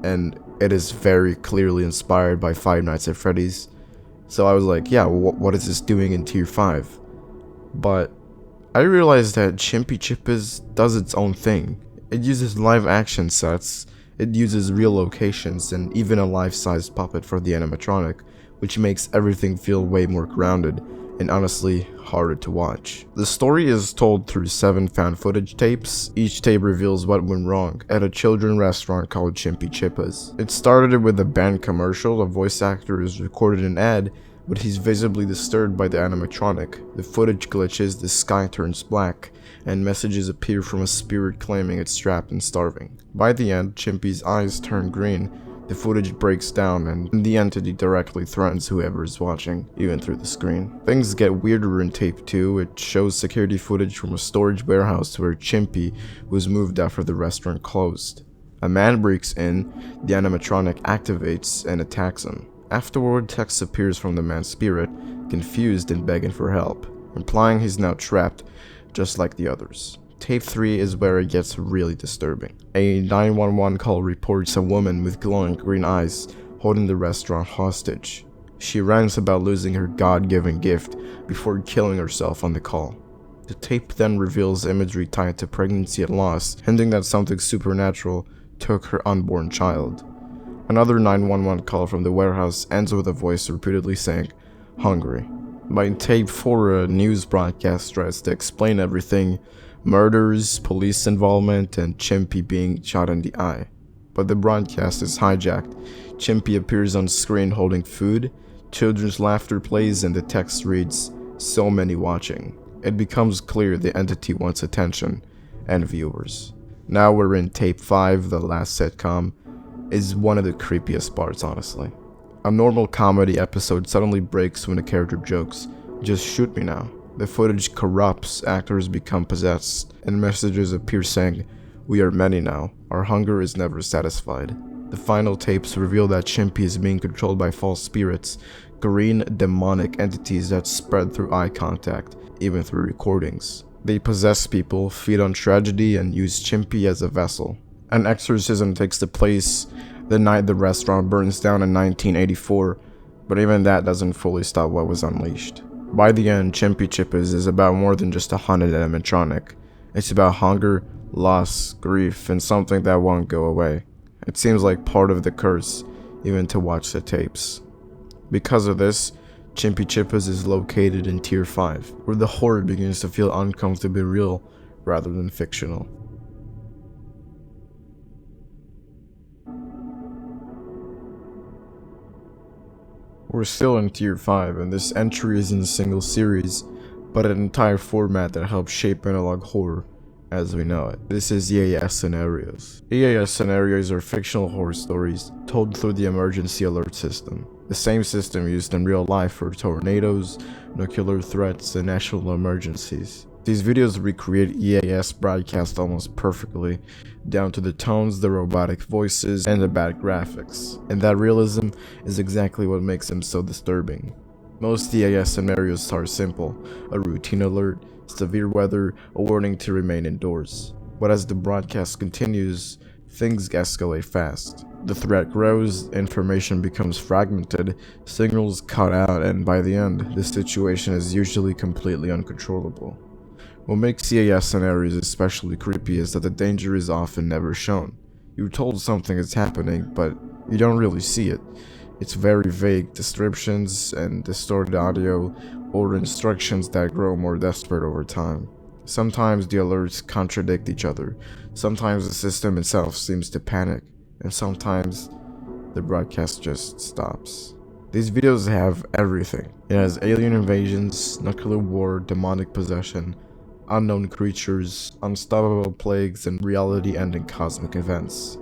and it is very clearly inspired by Five Nights at Freddy's. So I was like, yeah, what is this doing in Tier 5? But I realized that Chimpy Chippies does its own thing. It uses live action sets, it uses real locations, and even a life-size puppet for the animatronic, which makes everything feel way more grounded, and honestly, harder to watch. The story is told through 7 found footage tapes. Each tape reveals what went wrong at a children's restaurant called Chimpy Chippies. It started with a band commercial. A voice actor is recorded an ad, but he's visibly disturbed by the animatronic. The footage glitches, the sky turns black, and messages appear from a spirit claiming it's trapped and starving. By the end, Chimpy's eyes turn green, the footage breaks down, and the entity directly threatens whoever is watching, even through the screen. Things get weirder in tape 2. It shows security footage from a storage warehouse where Chimpy was moved after the restaurant closed. A man breaks in, the animatronic activates and attacks him. Afterward, text appears from the man's spirit, confused and begging for help, implying he's now trapped, just like the others. Tape 3 is where it gets really disturbing. A 911 call reports a woman with glowing green eyes holding the restaurant hostage. She rants about losing her God-given gift before killing herself on the call. The tape then reveals imagery tied to pregnancy and loss, hinting that something supernatural took her unborn child. Another 911 call from the warehouse ends with a voice repeatedly saying, "Hungry." By tape 4, a news broadcast tries to explain everything: murders, police involvement, and Chimpy being shot in the eye. But the broadcast is hijacked. Chimpy appears on screen holding food, children's laughter plays, and the text reads, "So many watching." It becomes clear the entity wants attention and viewers. Now we're in tape 5, the last sitcom. Is one of the creepiest parts, honestly. A normal comedy episode suddenly breaks when a character jokes, "Just shoot me now." The footage corrupts, actors become possessed, and messages appear saying, "We are many now, our hunger is never satisfied." The final tapes reveal that Chimpy is being controlled by false spirits, green demonic entities that spread through eye contact, even through recordings. They possess people, feed on tragedy, and use Chimpy as a vessel. An exorcism takes place the night the restaurant burns down in 1984, but even that doesn't fully stop what was unleashed. By the end, Chimpy Chippies is about more than just a haunted animatronic. It's about hunger, loss, grief, and something that won't go away. It seems like part of the curse, even to watch the tapes. Because of this, Chimpy Chippies is located in Tier 5, where the horror begins to feel uncomfortably real rather than fictional. We're still in Tier 5, and this entry is in a single series, but an entire format that helps shape analog horror as we know it. This is EAS Scenarios. EAS Scenarios are fictional horror stories told through the emergency alert system, the same system used in real life for tornadoes, nuclear threats, and national emergencies. These videos recreate EAS broadcast almost perfectly, down to the tones, the robotic voices, and the bad graphics. And that realism is exactly what makes them so disturbing. Most EAS scenarios are simple: a routine alert, severe weather, a warning to remain indoors. But as the broadcast continues, things escalate fast. The threat grows, information becomes fragmented, signals cut out, and by the end, the situation is usually completely uncontrollable. What makes EAS scenarios especially creepy is that the danger is often never shown. You're told something is happening, but you don't really see it. It's very vague descriptions and distorted audio, or instructions that grow more desperate over time. Sometimes the alerts contradict each other, sometimes the system itself seems to panic, and sometimes the broadcast just stops. These videos have everything. It has alien invasions, nuclear war, demonic possession, unknown creatures, unstoppable plagues, and reality-ending cosmic events.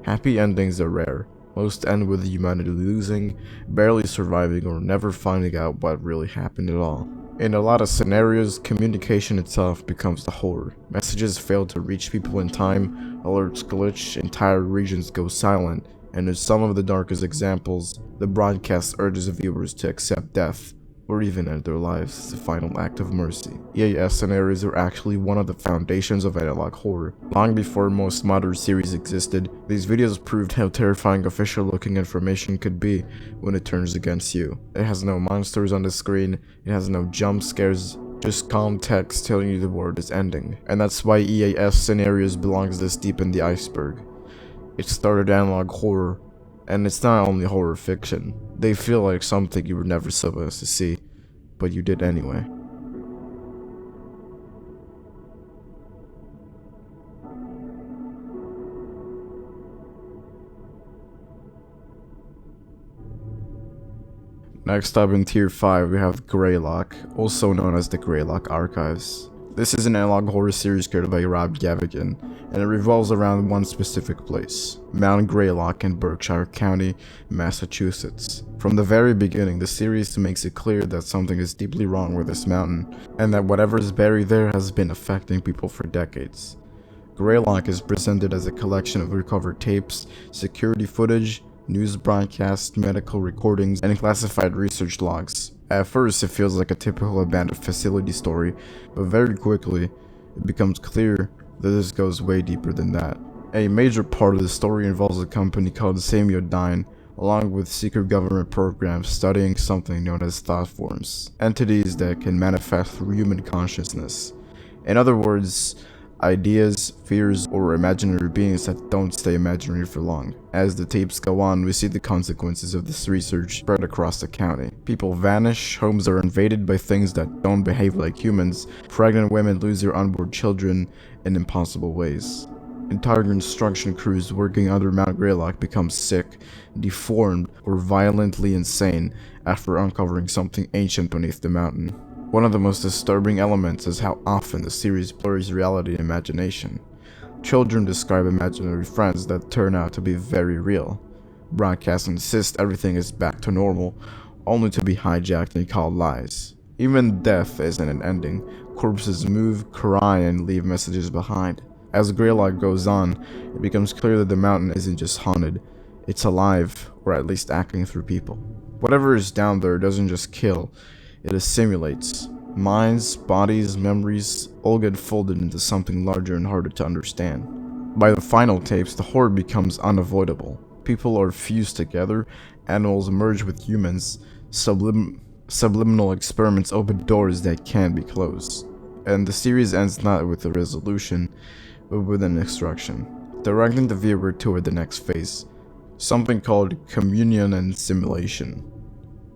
Happy endings are rare. Most end with humanity losing, barely surviving, or never finding out what really happened at all. In a lot of scenarios, communication itself becomes the horror. Messages fail to reach people in time, alerts glitch, entire regions go silent, and in some of the darkest examples, the broadcast urges viewers to accept death, or even end their lives as a final act of mercy. EAS scenarios are actually one of the foundations of analog horror. Long before most modern series existed, these videos proved how terrifying official-looking information could be when it turns against you. It has no monsters on the screen, it has no jump scares, just calm text telling you the world is ending. And that's why EAS scenarios belongs this deep in the iceberg. It started analog horror, and it's not only horror fiction. They feel like something you were never supposed to see, but you did anyway. Next up in Tier 5 we have Greylock, also known as the Greylock Archives. This is an analog horror series created by Rob Gavigan, and it revolves around one specific place, Mount Greylock in Berkshire County, Massachusetts. From the very beginning, the series makes it clear that something is deeply wrong with this mountain, and that whatever is buried there has been affecting people for decades. Greylock is presented as a collection of recovered tapes, security footage, news broadcasts, medical recordings, and classified research logs. At first, it feels like a typical abandoned facility story, but very quickly, it becomes clear that this goes way deeper than that. A major part of the story involves a company called Samiodyne, along with secret government programs studying something known as thought forms, entities that can manifest through human consciousness. In other words, ideas, fears, or imaginary beings that don't stay imaginary for long. As the tapes go on, we see the consequences of this research spread across the county. People vanish, homes are invaded by things that don't behave like humans, pregnant women lose their unborn children in impossible ways. Entire construction crews working under Mount Greylock become sick, deformed, or violently insane after uncovering something ancient beneath the mountain. One of the most disturbing elements is how often the series blurs reality and imagination. Children describe imaginary friends that turn out to be very real. Broadcasts insist everything is back to normal, only to be hijacked and called lies. Even death isn't an ending. Corpses move, cry, and leave messages behind. As Greylock goes on, it becomes clear that the mountain isn't just haunted, it's alive, or at least acting through people. Whatever is down there doesn't just kill, it assimilates. Minds, bodies, memories, all get folded into something larger and harder to understand. By the final tapes, the horror becomes unavoidable. People are fused together, animals merge with humans, subliminal experiments open doors that can't be closed. And the series ends not with a resolution, but with an instruction, directing the viewer toward the next phase, something called communion and simulation.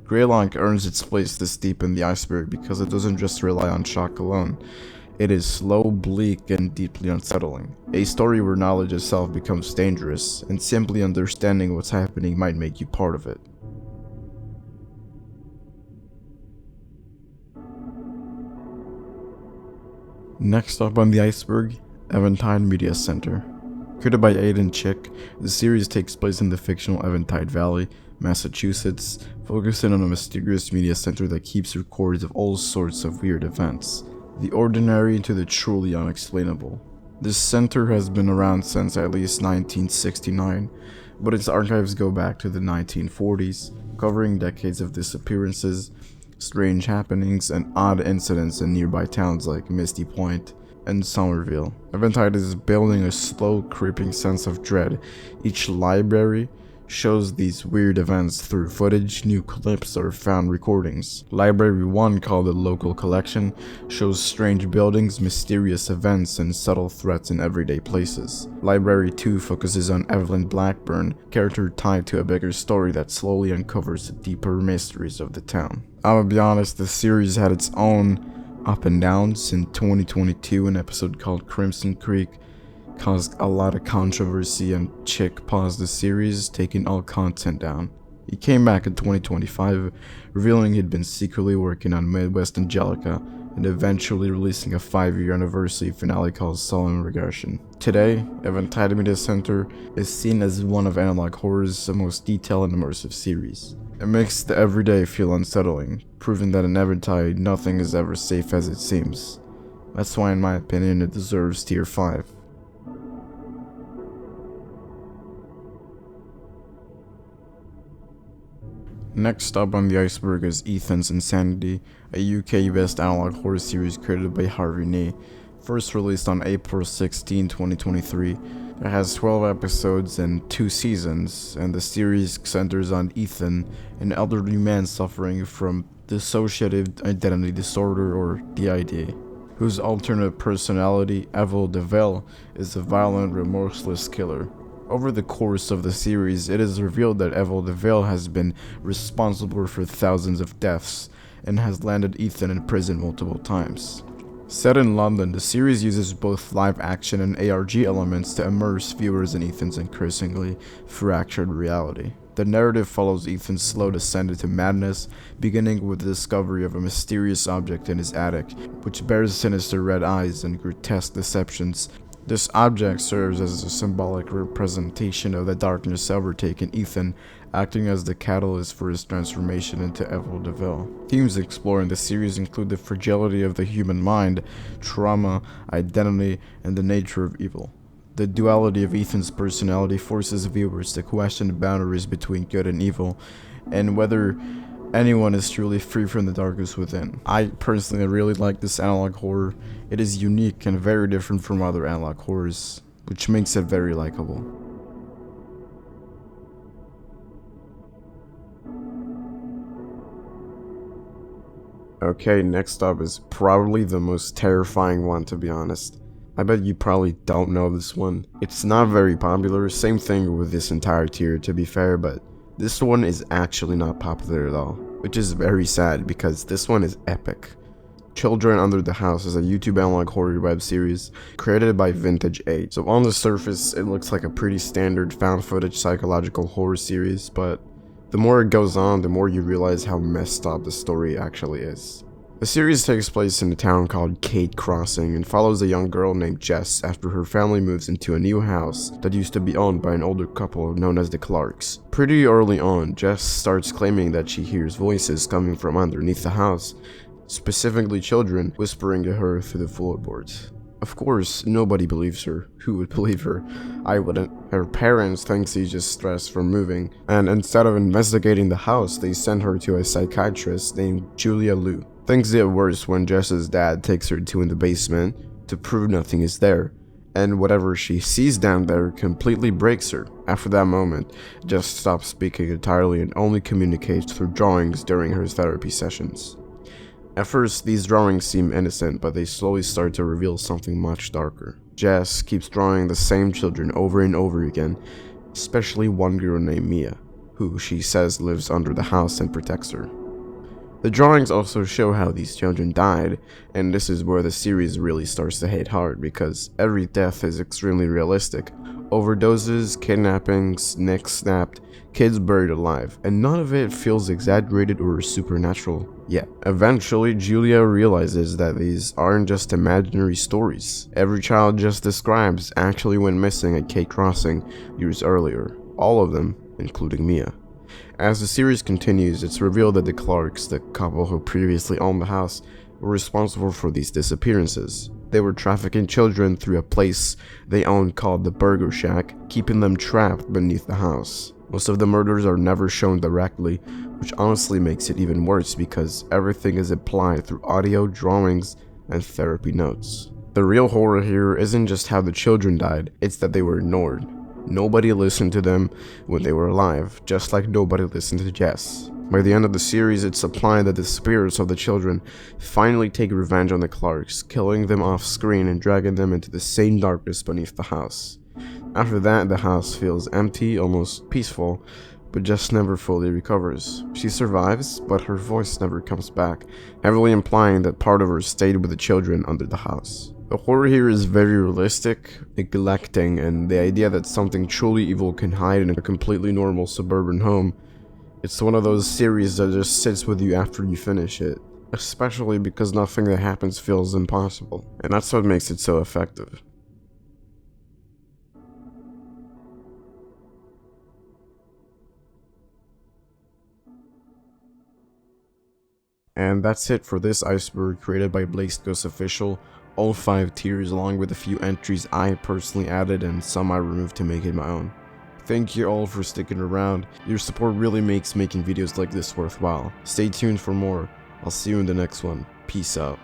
Greylock earns its place this deep in the iceberg because it doesn't just rely on shock alone. It is slow, bleak, and deeply unsettling. A story where knowledge itself becomes dangerous, and simply understanding what's happening might make you part of it. Next up on the iceberg, Eventide Media Center. Created by Aidan Chick, the series takes place in the fictional Eventide Valley, Massachusetts, focusing on a mysterious media center that keeps records of all sorts of weird events, the ordinary to the truly unexplainable. This center has been around since at least 1969, but its archives go back to the 1940s, covering decades of disappearances, strange happenings, and odd incidents in nearby towns like Misty Point and Somerville. Eventide is building a slow, creeping sense of dread. Each library shows these weird events through footage, new clips, or found recordings. Library 1, called the Local Collection, shows strange buildings, mysterious events, and subtle threats in everyday places. Library 2 focuses on Evelyn Blackburn, character tied to a bigger story that slowly uncovers the deeper mysteries of the town. I'll be honest, the series had its own up and downs. In 2022, an episode called Crimson Creek caused a lot of controversy, and Chick paused the series, taking all content down. He came back in 2025, revealing he'd been secretly working on Midwest Angelica and eventually releasing a 5-year anniversary finale called Solemn Regression. Today, Eventide Media Center is seen as one of analog horror's most detailed and immersive series. It makes the everyday feel unsettling, proving that in Eventide, nothing is ever safe as it seems. That's why, in my opinion, it deserves tier 5. Next up on the iceberg is Ethan's Insanity, a UK-based analog horror series created by Harvey Nee, first released on April 16, 2023. It has 12 episodes and 2 seasons, and the series centers on Ethan, an elderly man suffering from dissociative identity disorder, or DID, whose alternate personality, Evil DeVille, is a violent, remorseless killer. Over the course of the series, it is revealed that Evil DeVille has been responsible for thousands of deaths and has landed Ethan in prison multiple times. Set in London, the series uses both live action and ARG elements to immerse viewers in Ethan's increasingly fractured reality. The narrative follows Ethan's slow descent into madness, beginning with the discovery of a mysterious object in his attic, which bears sinister red eyes and grotesque deceptions. This object serves as a symbolic representation of the darkness overtaken Ethan, acting as the catalyst for his transformation into Evil DeVille. Themes explored in the series include the fragility of the human mind, trauma, identity, and the nature of evil. The duality of Ethan's personality forces viewers to question the boundaries between good and evil, and whether anyone is truly free from the darkness within. I personally really like this analog horror. It is unique and very different from other analog horrors, which makes it very likable. Okay, next up is probably the most terrifying one, to be honest. I bet you probably don't know this one. It's not very popular, same thing with this entire tier to be fair, but this one is actually not popular at all, which is very sad because this one is epic. Children Under the House is a YouTube analog horror web series created by Vintage 8. So on the surface, it looks like a pretty standard found footage psychological horror series, but the more it goes on, the more you realize how messed up the story actually is. The series takes place in a town called Kate Crossing and follows a young girl named Jess after her family moves into a new house that used to be owned by an older couple known as the Clarks. Pretty early on, Jess starts claiming that she hears voices coming from underneath the house, specifically children whispering to her through the floorboards. Of course, nobody believes her. Who would believe her? I wouldn't. Her parents think she's just stressed from moving, and instead of investigating the house, they send her to a psychiatrist named Julia Liu. Things get worse when Jess's dad takes her to in the basement to prove nothing is there, and whatever she sees down there completely breaks her. After that moment, Jess stops speaking entirely and only communicates through drawings during her therapy sessions. At first, these drawings seem innocent, but they slowly start to reveal something much darker. Jess keeps drawing the same children over and over again, especially one girl named Mia, who she says lives under the house and protects her. The drawings also show how these children died, and this is where the series really starts to hit hard because every death is extremely realistic. Overdoses, kidnappings, necks snapped, kids buried alive, and none of it feels exaggerated or supernatural yet. Eventually, Julia realizes that these aren't just imaginary stories. Every child Jess describes actually went missing at Kate Crossing years earlier, all of them, including Mia. As the series continues, it's revealed that the Clarks, the couple who previously owned the house, were responsible for these disappearances. They were trafficking children through a place they owned called the Burger Shack, keeping them trapped beneath the house. Most of the murders are never shown directly, which honestly makes it even worse because everything is implied through audio, drawings, and therapy notes. The real horror here isn't just how the children died, it's that they were ignored. Nobody listened to them when they were alive, just like nobody listened to Jess. By the end of the series, it's implied that the spirits of the children finally take revenge on the Clarks, killing them off screen and dragging them into the same darkness beneath the house. After that, the house feels empty, almost peaceful, but Jess never fully recovers. She survives, but her voice never comes back, heavily implying that part of her stayed with the children under the house. The horror here is very realistic, neglecting, and the idea that something truly evil can hide in a completely normal suburban home. It's one of those series that just sits with you after you finish it, especially because nothing that happens feels impossible, and that's what makes it so effective. And that's it for this Iceberg created by Blazed Ghost Official, all 5 tiers along with a few entries I personally added and some I removed to make it my own. Thank you all for sticking around, your support really makes making videos like this worthwhile. Stay tuned for more, I'll see you in the next one, peace out.